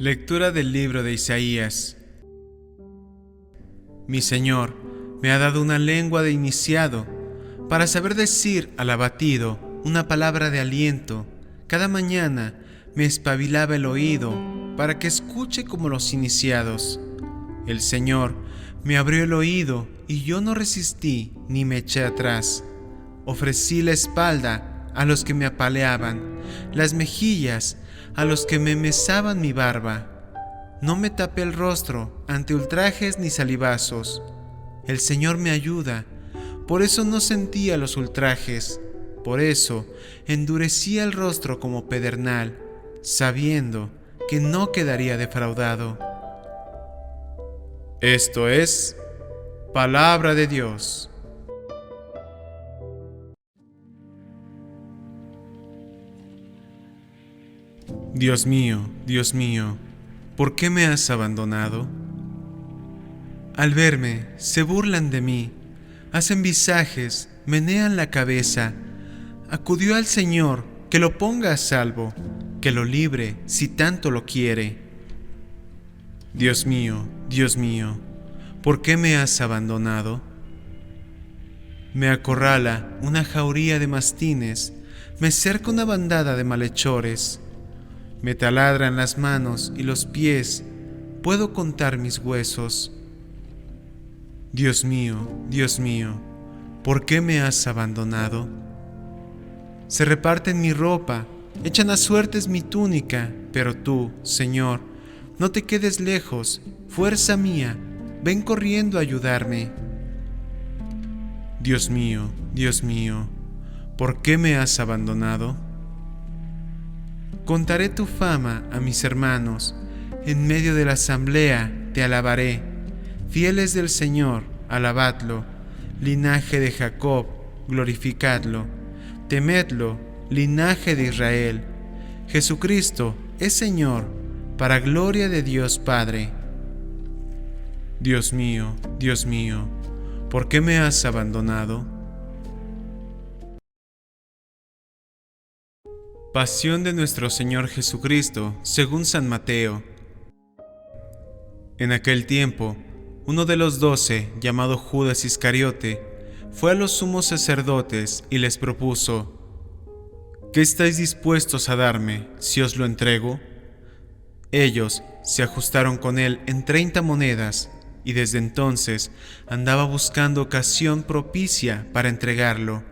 Lectura del libro de Isaías. Mi Señor me ha dado una lengua de iniciado, para saber decir al abatido una palabra de aliento. Cada mañana me espabilaba el oído, para que escuche como los iniciados. El Señor me abrió el oído, y yo no resistí ni me eché atrás. Ofrecí la espalda a los que me apaleaban, las mejillas a los que me mesaban mi barba. No me tapé el rostro ante ultrajes ni salivazos. El Señor me ayuda, por eso no sentía los ultrajes. Por eso endurecía el rostro como pedernal, sabiendo que no quedaría defraudado. Esto es palabra de Dios. Dios mío, ¿por qué me has abandonado? Al verme, se burlan de mí, hacen visajes, menean la cabeza. Acudió al Señor, que lo ponga a salvo, que lo libre si tanto lo quiere. Dios mío, ¿por qué me has abandonado? Me acorrala una jauría de mastines, me cerca una bandada de malhechores. Me taladran las manos y los pies, puedo contar mis huesos. Dios mío, ¿por qué me has abandonado? Se reparten mi ropa, echan a suertes mi túnica, pero tú, Señor, no te quedes lejos, fuerza mía, ven corriendo a ayudarme. Dios mío, ¿por qué me has abandonado? Contaré tu fama a mis hermanos, en medio de la asamblea te alabaré. Fieles del Señor, alabadlo, linaje de Jacob, glorificadlo. Temedlo, linaje de Israel. Jesucristo es Señor, para gloria de Dios Padre. Dios mío, ¿por qué me has abandonado? Pasión de nuestro Señor Jesucristo, según San Mateo. En aquel tiempo, uno de los 12, llamado Judas Iscariote, fue a los sumos sacerdotes y les propuso: ¿qué estáis dispuestos a darme si os lo entrego? Ellos se ajustaron con él en 30 monedas, y desde entonces andaba buscando ocasión propicia para entregarlo.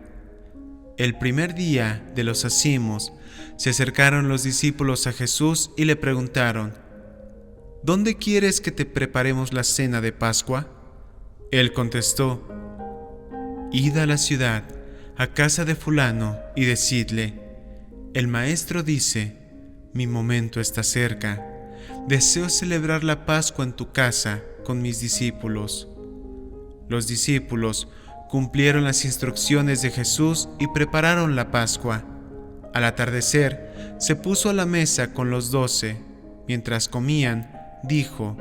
El primer día de los acimos, se acercaron los discípulos a Jesús y le preguntaron: ¿dónde quieres que te preparemos la cena de Pascua? Él contestó: id a la ciudad, a casa de fulano, y decidle: el maestro dice, mi momento está cerca, deseo celebrar la Pascua en tu casa con mis discípulos. Los discípulos cumplieron las instrucciones de Jesús y prepararon la Pascua. Al atardecer, se puso a la mesa con los 12. Mientras comían, dijo: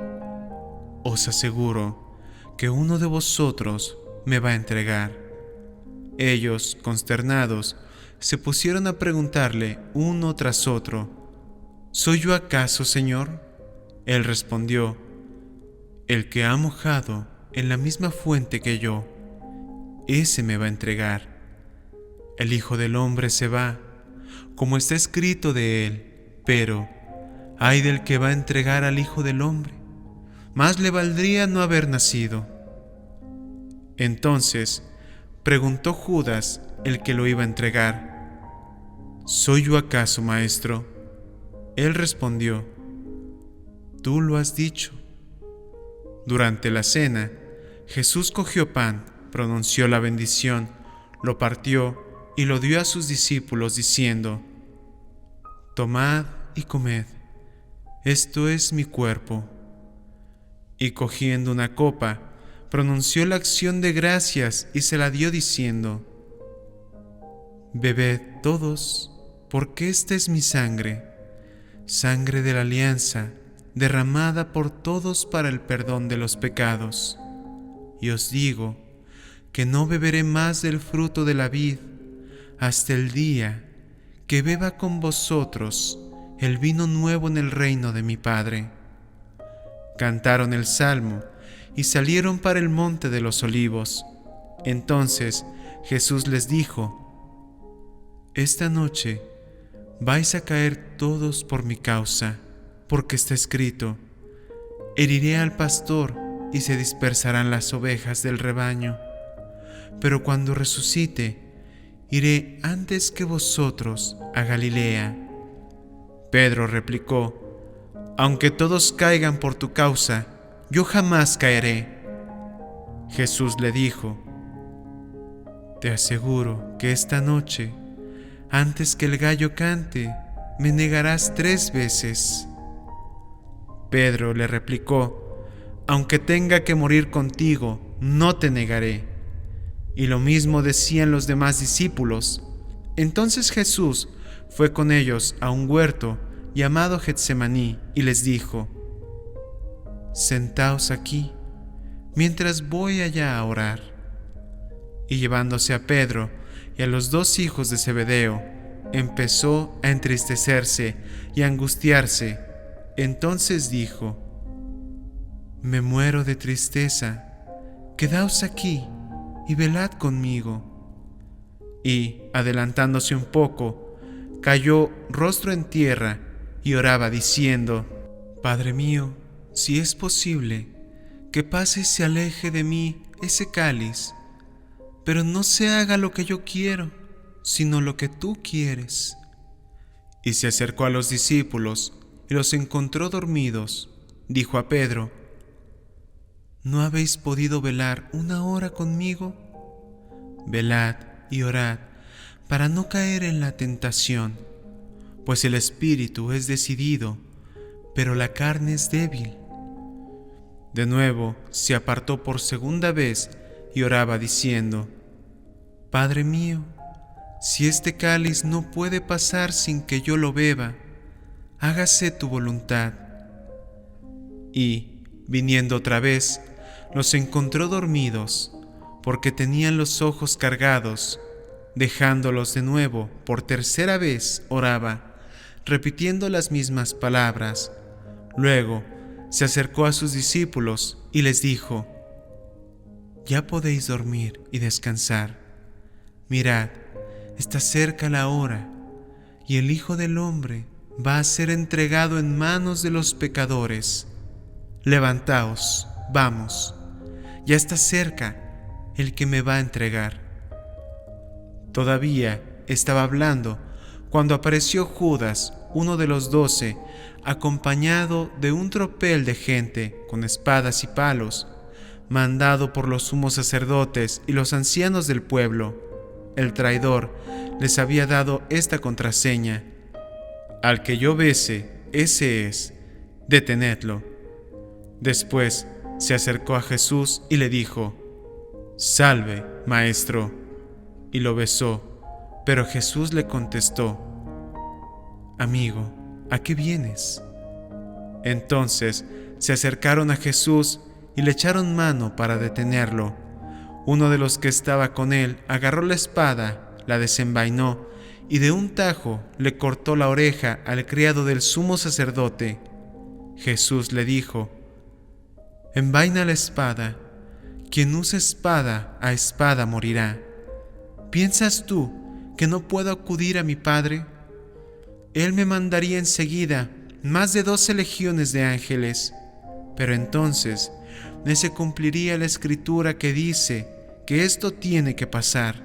os aseguro que uno de vosotros me va a entregar. Ellos, consternados, se pusieron a preguntarle uno tras otro: ¿soy yo acaso, Señor? Él respondió: el que ha mojado en la misma fuente que yo, ese me va a entregar. El Hijo del Hombre se va, como está escrito de él, pero ay del que va a entregar al Hijo del Hombre, más le valdría no haber nacido. Entonces preguntó Judas, el que lo iba a entregar: ¿soy yo acaso, maestro? Él respondió: tú lo has dicho. Durante la cena, Jesús cogió pan, pronunció la bendición, lo partió y lo dio a sus discípulos diciendo: tomad y comed, esto es mi cuerpo. Y cogiendo una copa, pronunció la acción de gracias y se la dio diciendo: bebed todos, porque esta es mi sangre, sangre de la alianza, derramada por todos para el perdón de los pecados. Y os digo que no beberé más del fruto de la vid hasta el día que beba con vosotros el vino nuevo en el reino de mi Padre. Cantaron el salmo y salieron para el monte de los olivos. Entonces Jesús les dijo: Esta noche vais a caer todos por mi causa, porque está escrito: heriré al pastor y se dispersarán las ovejas del rebaño. Pero cuando resucite, iré antes que vosotros a Galilea. Pedro replicó: aunque todos caigan por tu causa, yo jamás caeré. Jesús le dijo: te aseguro que esta noche, antes que el gallo cante, me negarás 3 veces. Pedro le replicó: aunque tenga que morir contigo, no te negaré. Y lo mismo decían los demás discípulos. Entonces Jesús fue con ellos a un huerto llamado Getsemaní y les dijo: sentaos aquí, mientras voy allá a orar. Y llevándose a Pedro y a los 2 hijos de Zebedeo, empezó a entristecerse y a angustiarse. Entonces dijo: me muero de tristeza, quedaos aquí y velad conmigo. Y, adelantándose un poco, cayó rostro en tierra y oraba diciendo: Padre mío, si es posible, que pase y se aleje de mí ese cáliz, pero no se haga lo que yo quiero, sino lo que tú quieres. Y se acercó a los discípulos y los encontró dormidos. Dijo a Pedro: ¿no habéis podido velar 1 hora conmigo? Velad y orad, para no caer en la tentación, pues el espíritu es decidido, pero la carne es débil. De nuevo se apartó por 2ª vez y oraba diciendo: Padre mío, si este cáliz no puede pasar sin que yo lo beba, hágase tu voluntad. Y, viniendo otra vez, los encontró dormidos, porque tenían los ojos cargados. Dejándolos de nuevo, por 3ª vez oraba, repitiendo las mismas palabras. Luego se acercó a sus discípulos y les dijo: ya podéis dormir y descansar. Mirad, está cerca la hora, y el Hijo del Hombre va a ser entregado en manos de los pecadores. Levantaos, vamos, ya está cerca el que me va a entregar. Todavía estaba hablando cuando apareció Judas, uno de los 12, acompañado de un tropel de gente con espadas y palos, mandado por los sumos sacerdotes y los ancianos del pueblo. El traidor les había dado esta contraseña: al que yo bese, ese es, detenedlo. Después se acercó a Jesús y le dijo: Salve, maestro. Y lo besó, pero Jesús le contestó: Amigo, ¿a qué vienes? Entonces se acercaron a Jesús y le echaron mano para detenerlo. Uno de los que estaba con él agarró la espada, la desenvainó y de un tajo le cortó la oreja al criado del sumo sacerdote. Jesús le dijo: Envaina la espada. Quien use espada, a espada morirá. ¿Piensas tú que no puedo acudir a mi Padre? Él me mandaría enseguida más de 12 legiones de ángeles. Pero entonces no se cumpliría la escritura que dice que esto tiene que pasar.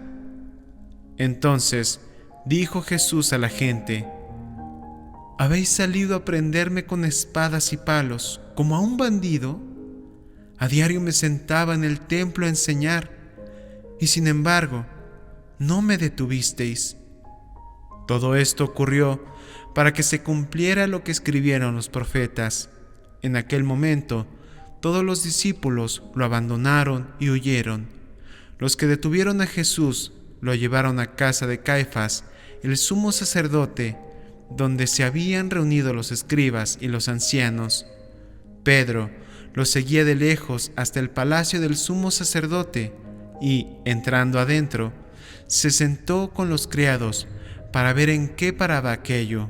Entonces dijo Jesús a la gente: ¿Habéis salido a prenderme con espadas y palos como a un bandido? A diario me sentaba en el templo a enseñar, y sin embargo no me detuvisteis. Todo esto ocurrió para que se cumpliera lo que escribieron los profetas. En aquel momento todos los discípulos lo abandonaron y huyeron. Los que detuvieron a Jesús lo llevaron a casa de Caifás, el sumo sacerdote, donde se habían reunido los escribas y los ancianos. Pedro lo seguía de lejos hasta el palacio del sumo sacerdote y, entrando adentro, se sentó con los criados para ver en qué paraba aquello.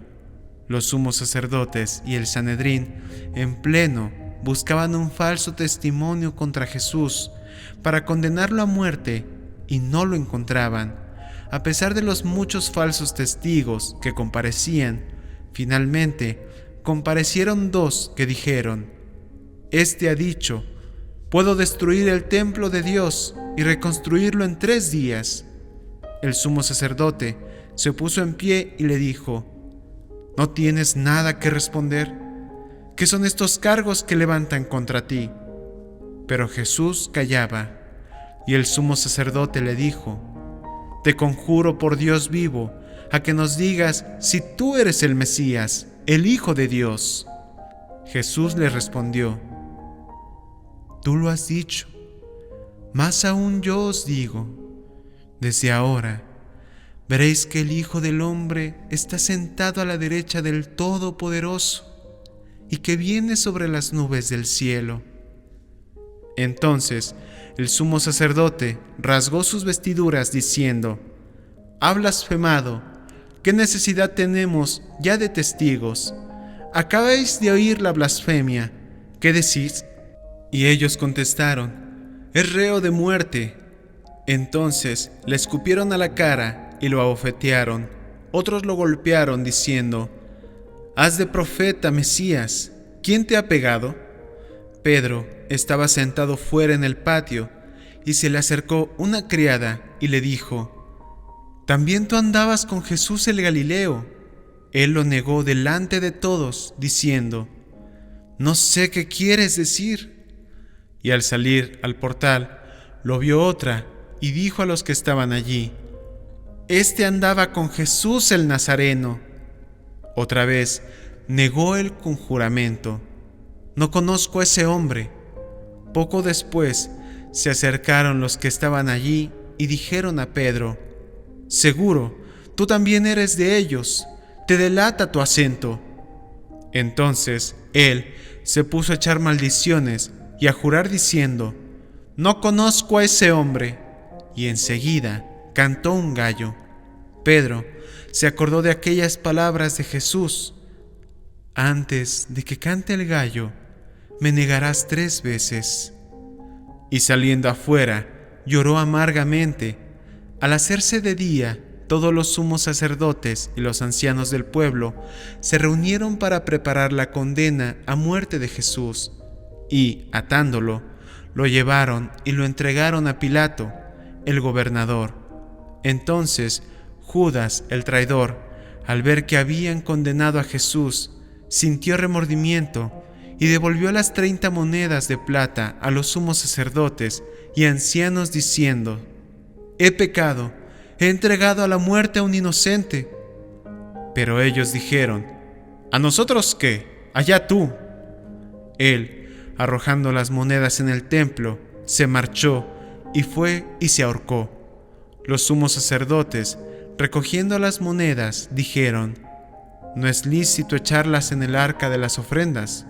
Los sumos sacerdotes y el Sanedrín, en pleno, buscaban un falso testimonio contra Jesús para condenarlo a muerte y no lo encontraban. A pesar de los muchos falsos testigos que comparecían, finalmente comparecieron 2 que dijeron: «Este ha dicho, puedo destruir el templo de Dios y reconstruirlo en 3 días». El sumo sacerdote se puso en pie y le dijo: «¿No tienes nada que responder? ¿Qué son estos cargos que levantan contra ti?». Pero Jesús callaba, y el sumo sacerdote le dijo: «Te conjuro por Dios vivo, a que nos digas si tú eres el Mesías, el Hijo de Dios». Jesús le respondió: «Tú lo has dicho. Más aún yo os digo, desde ahora veréis que el Hijo del Hombre está sentado a la derecha del Todopoderoso y que viene sobre las nubes del cielo». Entonces el sumo sacerdote rasgó sus vestiduras diciendo: «Ha blasfemado. ¿Qué necesidad tenemos ya de testigos? Acabáis de oír la blasfemia. ¿Qué decís?». Y ellos contestaron: «Es reo de muerte». Entonces le escupieron a la cara y lo abofetearon. Otros lo golpearon diciendo: «Haz de profeta, Mesías. ¿Quién te ha pegado?». Pedro estaba sentado fuera en el patio, y se le acercó una criada y le dijo: «¿También tú andabas con Jesús el Galileo?». Él lo negó delante de todos, diciendo: «No sé qué quieres decir». Y al salir al portal, lo vio otra, y dijo a los que estaban allí: «Este andaba con Jesús el Nazareno». Otra vez negó él con juramento: «No conozco a ese hombre». Poco después se acercaron los que estaban allí y dijeron a Pedro: «Seguro, tú también eres de ellos, te delata tu acento». Entonces él se puso a echar maldiciones y a jurar diciendo: «No conozco a ese hombre». Y enseguida cantó un gallo. Pedro se acordó de aquellas palabras de Jesús: «Antes de que cante el gallo, me negarás 3 veces». Y saliendo afuera, lloró amargamente. Al hacerse de día, todos los sumos sacerdotes y los ancianos del pueblo se reunieron para preparar la condena a muerte de Jesús, y, atándolo, lo llevaron y lo entregaron a Pilato, el gobernador. Entonces Judas, el traidor, al ver que habían condenado a Jesús, sintió remordimiento y devolvió las 30 monedas de plata a los sumos sacerdotes y ancianos diciendo: «He pecado, he entregado a la muerte a un inocente». Pero ellos dijeron: «¿A nosotros qué? Allá tú». Él, arrojando las monedas en el templo, se marchó y fue y se ahorcó. Los sumos sacerdotes, recogiendo las monedas, dijeron: «No es lícito echarlas en el arca de las ofrendas,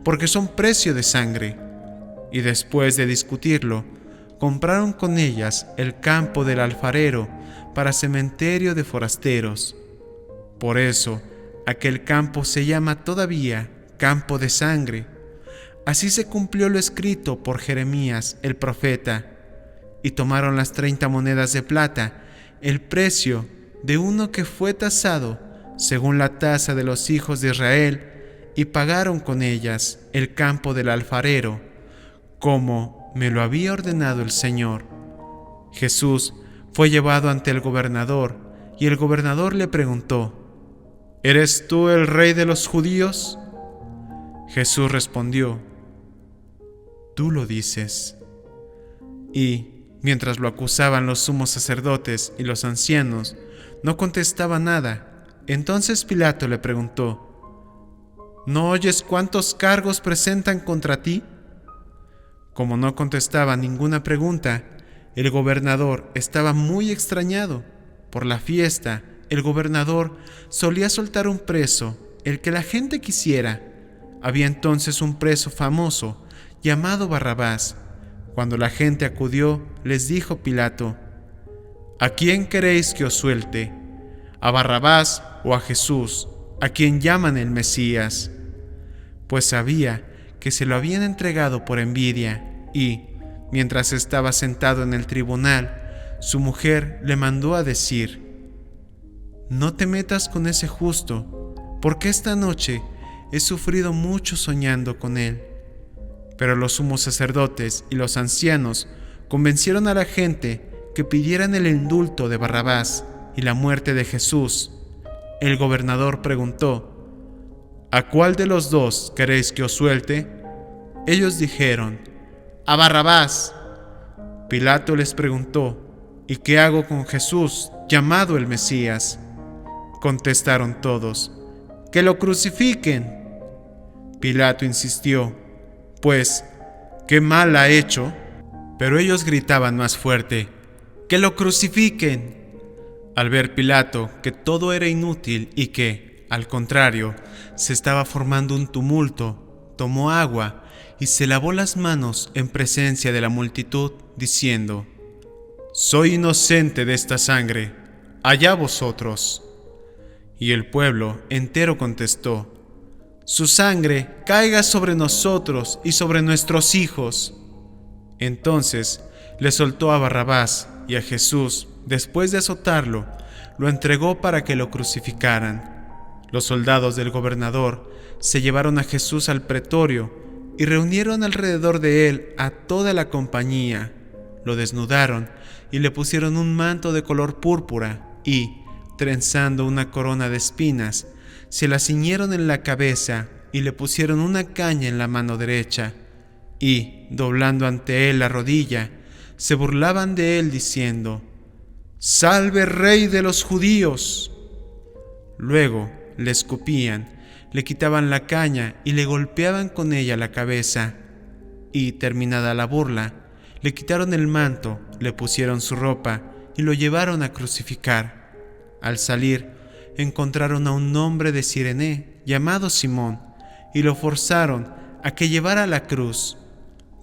porque son precio de sangre». Y después de discutirlo, compraron con ellas el campo del alfarero para cementerio de forasteros. Por eso, aquel campo se llama todavía campo de sangre. Así se cumplió lo escrito por Jeremías el profeta. Y tomaron las 30 monedas de plata, el precio de uno que fue tasado según la tasa de los hijos de Israel, y pagaron con ellas el campo del alfarero, como me lo había ordenado el Señor. Jesús fue llevado ante el gobernador, y el gobernador le preguntó: «¿Eres tú el rey de los judíos?». Jesús respondió: «Tú lo dices». Y, mientras lo acusaban los sumos sacerdotes y los ancianos, no contestaba nada. Entonces Pilato le preguntó: «¿No oyes cuántos cargos presentan contra ti?». Como no contestaba ninguna pregunta, el gobernador estaba muy extrañado. Por la fiesta, el gobernador solía soltar un preso, el que la gente quisiera. Había entonces un preso famoso llamado Barrabás. Cuando la gente acudió, les dijo Pilato: «¿A quién queréis que os suelte? ¿A Barrabás o a Jesús, a quien llaman el Mesías, pues sabía que se lo habían entregado por envidia y, mientras estaba sentado en el tribunal, su mujer le mandó a decir: «No te metas con ese justo, porque esta noche he sufrido mucho soñando con él». Pero los sumos sacerdotes y los ancianos convencieron a la gente que pidieran el indulto de Barrabás y la muerte de Jesús. El gobernador preguntó: «¿A cuál de los dos queréis que os suelte?». Ellos dijeron: «A Barrabás». Pilato les preguntó: «¿Y qué hago con Jesús, llamado el Mesías?». Contestaron todos: «¡Que lo crucifiquen!». Pilato insistió: «Pues, ¿qué mal ha hecho?». Pero ellos gritaban más fuerte: «¡Que lo crucifiquen!». Al ver Pilato que todo era inútil y que, al contrario, se estaba formando un tumulto, tomó agua y se lavó las manos en presencia de la multitud, diciendo: «Soy inocente de esta sangre, allá vosotros». Y el pueblo entero contestó: «Su sangre caiga sobre nosotros y sobre nuestros hijos». Entonces le soltó a Barrabás, y a Jesús, después de azotarlo, lo entregó para que lo crucificaran. Los soldados del gobernador se llevaron a Jesús al pretorio y reunieron alrededor de él a toda la compañía. Lo desnudaron y le pusieron un manto de color púrpura y, trenzando una corona de espinas, se la ciñeron en la cabeza y le pusieron una caña en la mano derecha. Y, doblando ante él la rodilla, se burlaban de él diciendo: «¡Salve, Rey de los judíos!». Luego le escupían, le quitaban la caña y le golpeaban con ella la cabeza. Y, terminada la burla, le quitaron el manto, le pusieron su ropa y lo llevaron a crucificar. Al salir, encontraron a un hombre de Cirene llamado Simón y lo forzaron a que llevara la cruz.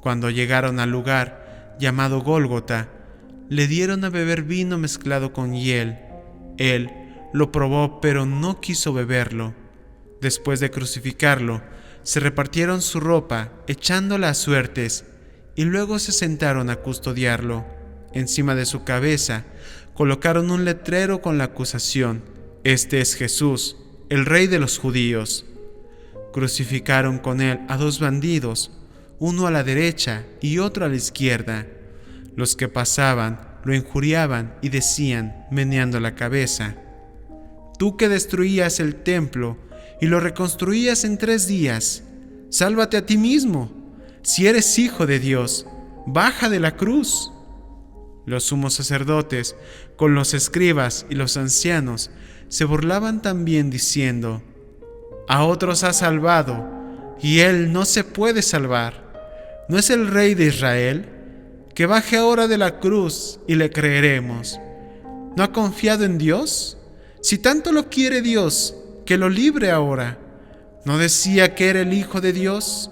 Cuando llegaron al lugar llamado Gólgota, le dieron a beber vino mezclado con hiel. Él lo probó, pero no quiso beberlo. Después de crucificarlo, se repartieron su ropa, echándola a suertes, y luego se sentaron a custodiarlo. Encima de su cabeza colocaron un letrero con la acusación: «Este es Jesús, el Rey de los judíos». Crucificaron con él a 2 bandidos, uno a la derecha y otro a la izquierda. Los que pasaban lo injuriaban y decían, meneando la cabeza: «Tú que destruías el templo y lo reconstruías en 3 días, sálvate a ti mismo. Si eres hijo de Dios, baja de la cruz». Los sumos sacerdotes, con los escribas y los ancianos, se burlaban también diciendo: «A otros ha salvado, y él no se puede salvar. ¿No es el Rey de Israel? Que baje ahora de la cruz y le creeremos. ¿No ha confiado en Dios? Si tanto lo quiere Dios, que lo libre ahora. ¿No decía que era el Hijo de Dios?».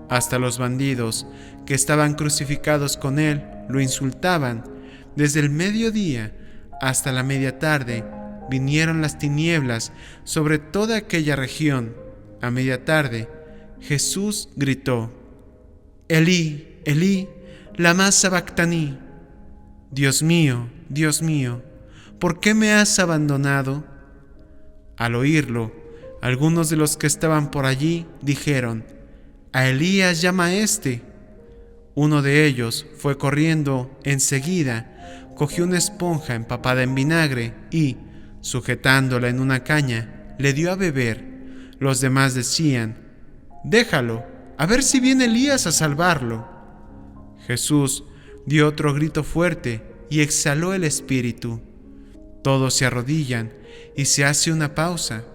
Hasta los bandidos que estaban crucificados con él lo insultaban. Desde el mediodía hasta la media tarde vinieron las tinieblas sobre toda aquella región. A media tarde Jesús gritó: «Elí, Elí, lama sabactani». Dios mío, ¿por qué me has abandonado?». Al oírlo, algunos de los que estaban por allí dijeron: «A Elías llama a éste». Uno de ellos fue corriendo enseguida, cogió una esponja empapada en vinagre y, sujetándola en una caña, le dio a beber. Los demás decían: «Déjalo, a ver si viene Elías a salvarlo». Jesús dio otro grito fuerte y exhaló el espíritu. Todos se arrodillan y se hace una pausa.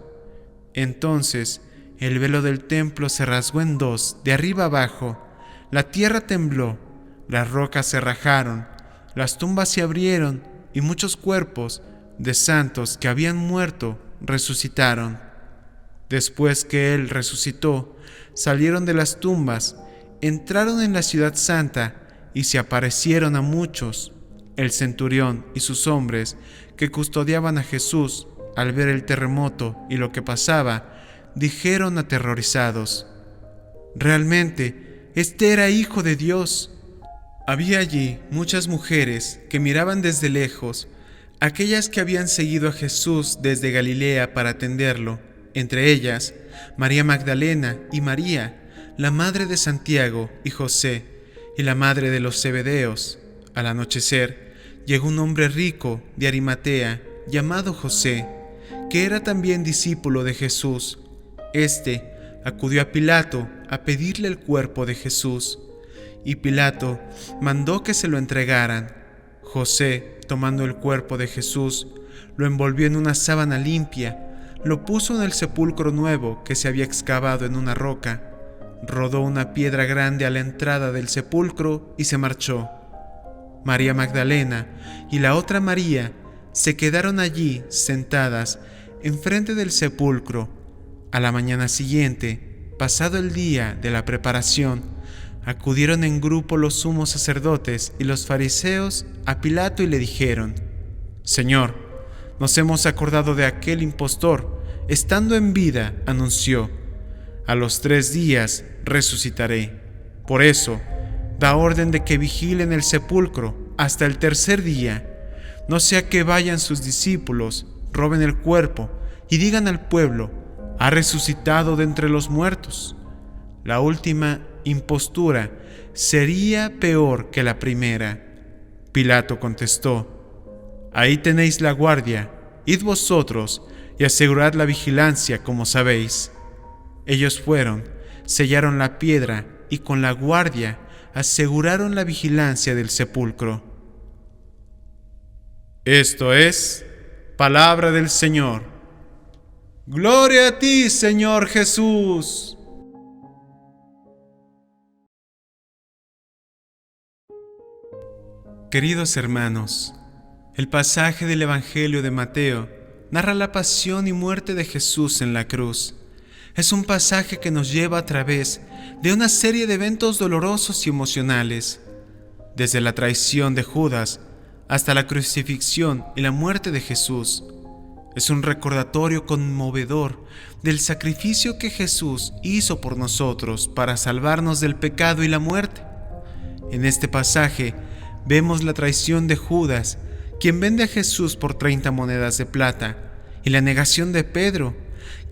Entonces el velo del templo se rasgó en 2, de arriba abajo. La tierra tembló, las rocas se rajaron, las tumbas se abrieron y muchos cuerpos de santos que habían muerto resucitaron. Después que Él resucitó, salieron de las tumbas, entraron en la ciudad santa y se aparecieron a muchos. El centurión y sus hombres que custodiaban a Jesús al ver el terremoto y lo que pasaba, dijeron aterrorizados: «Realmente, este era hijo de Dios». Había allí muchas mujeres que miraban desde lejos, aquellas que habían seguido a Jesús desde Galilea para atenderlo, entre ellas María Magdalena y María, la madre de Santiago y José, y la madre de los Zebedeos. Al anochecer, llegó un hombre rico de Arimatea, llamado José, que era también discípulo de Jesús. Este acudió a Pilato a pedirle el cuerpo de Jesús, y Pilato mandó que se lo entregaran. José, tomando el cuerpo de Jesús, lo envolvió en una sábana limpia, lo puso en el sepulcro nuevo que se había excavado en una roca, rodó una piedra grande a la entrada del sepulcro y se marchó. María Magdalena y la otra María se quedaron allí sentadas enfrente del sepulcro. A la mañana siguiente, pasado el día de la preparación, acudieron en grupo los sumos sacerdotes y los fariseos a Pilato y le dijeron: «Señor, nos hemos acordado de aquel impostor. Estando en vida, anunció: a los 3 días resucitaré. Por eso, da orden de que vigilen el sepulcro hasta el 3er día, no sea que vayan sus discípulos, roben el cuerpo y digan al pueblo: ha resucitado de entre los muertos». La última impostura sería peor que la primera. Pilato contestó: «Ahí tenéis la guardia, id vosotros y asegurad la vigilancia como sabéis». Ellos fueron, sellaron la piedra y con la guardia aseguraron la vigilancia del sepulcro. Esto es palabra del Señor. ¡Gloria a ti, Señor Jesús! Queridos hermanos, el pasaje del Evangelio de Mateo narra la pasión y muerte de Jesús en la cruz. Es un pasaje que nos lleva a través de una serie de eventos dolorosos y emocionales, desde la traición de Judas hasta la crucifixión y la muerte de Jesús. Es un recordatorio conmovedor del sacrificio que Jesús hizo por nosotros para salvarnos del pecado y la muerte. En este pasaje vemos la traición de Judas, quien vende a Jesús por 30 monedas de plata, y la negación de Pedro,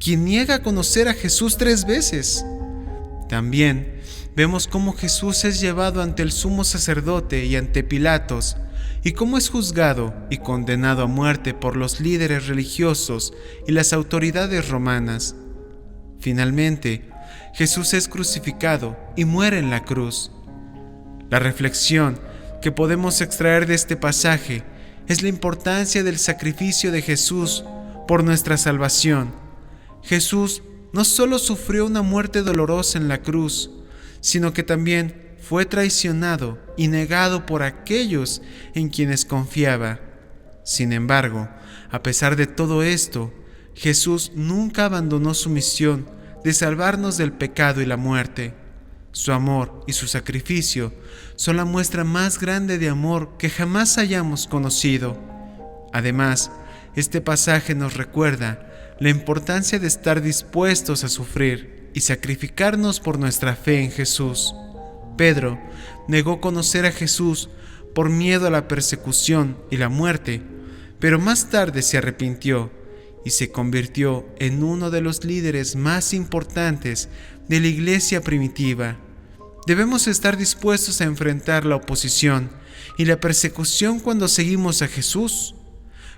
quien niega a conocer a Jesús 3 veces. También vemos cómo Jesús es llevado ante el sumo sacerdote y ante Pilatos, y cómo es juzgado y condenado a muerte por los líderes religiosos y las autoridades romanas. Finalmente, Jesús es crucificado y muere en la cruz. La reflexión que podemos extraer de este pasaje es la importancia del sacrificio de Jesús por nuestra salvación. Jesús no solo sufrió una muerte dolorosa en la cruz, sino que también fue traicionado y negado por aquellos en quienes confiaba. Sin embargo, a pesar de todo esto, Jesús nunca abandonó su misión de salvarnos del pecado y la muerte. Su amor y su sacrificio son la muestra más grande de amor que jamás hayamos conocido. Además, este pasaje nos recuerda la importancia de estar dispuestos a sufrir y sacrificarnos por nuestra fe en Jesús. Pedro negó conocer a Jesús por miedo a la persecución y la muerte, pero más tarde se arrepintió y se convirtió en uno de los líderes más importantes de la iglesia primitiva. Debemos estar dispuestos a enfrentar la oposición y la persecución cuando seguimos a Jesús,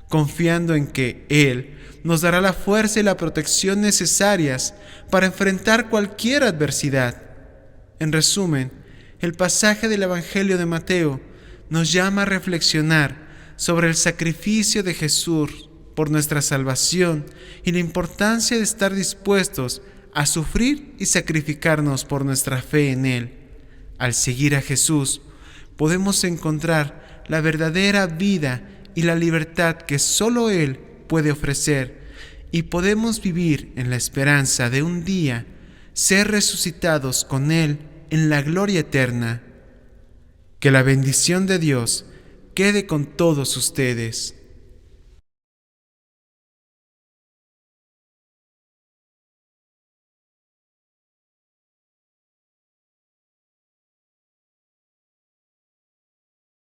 confiando en que Él nos dará la fuerza y la protección necesarias para enfrentar cualquier adversidad. En resumen, el pasaje del Evangelio de Mateo nos llama a reflexionar sobre el sacrificio de Jesús por nuestra salvación y la importancia de estar dispuestos a sufrir y sacrificarnos por nuestra fe en Él. Al seguir a Jesús, podemos encontrar la verdadera vida y la libertad que solo Él puede ofrecer, y podemos vivir en la esperanza de un día ser resucitados con Él en la gloria eterna. Que la bendición de Dios quede con todos ustedes.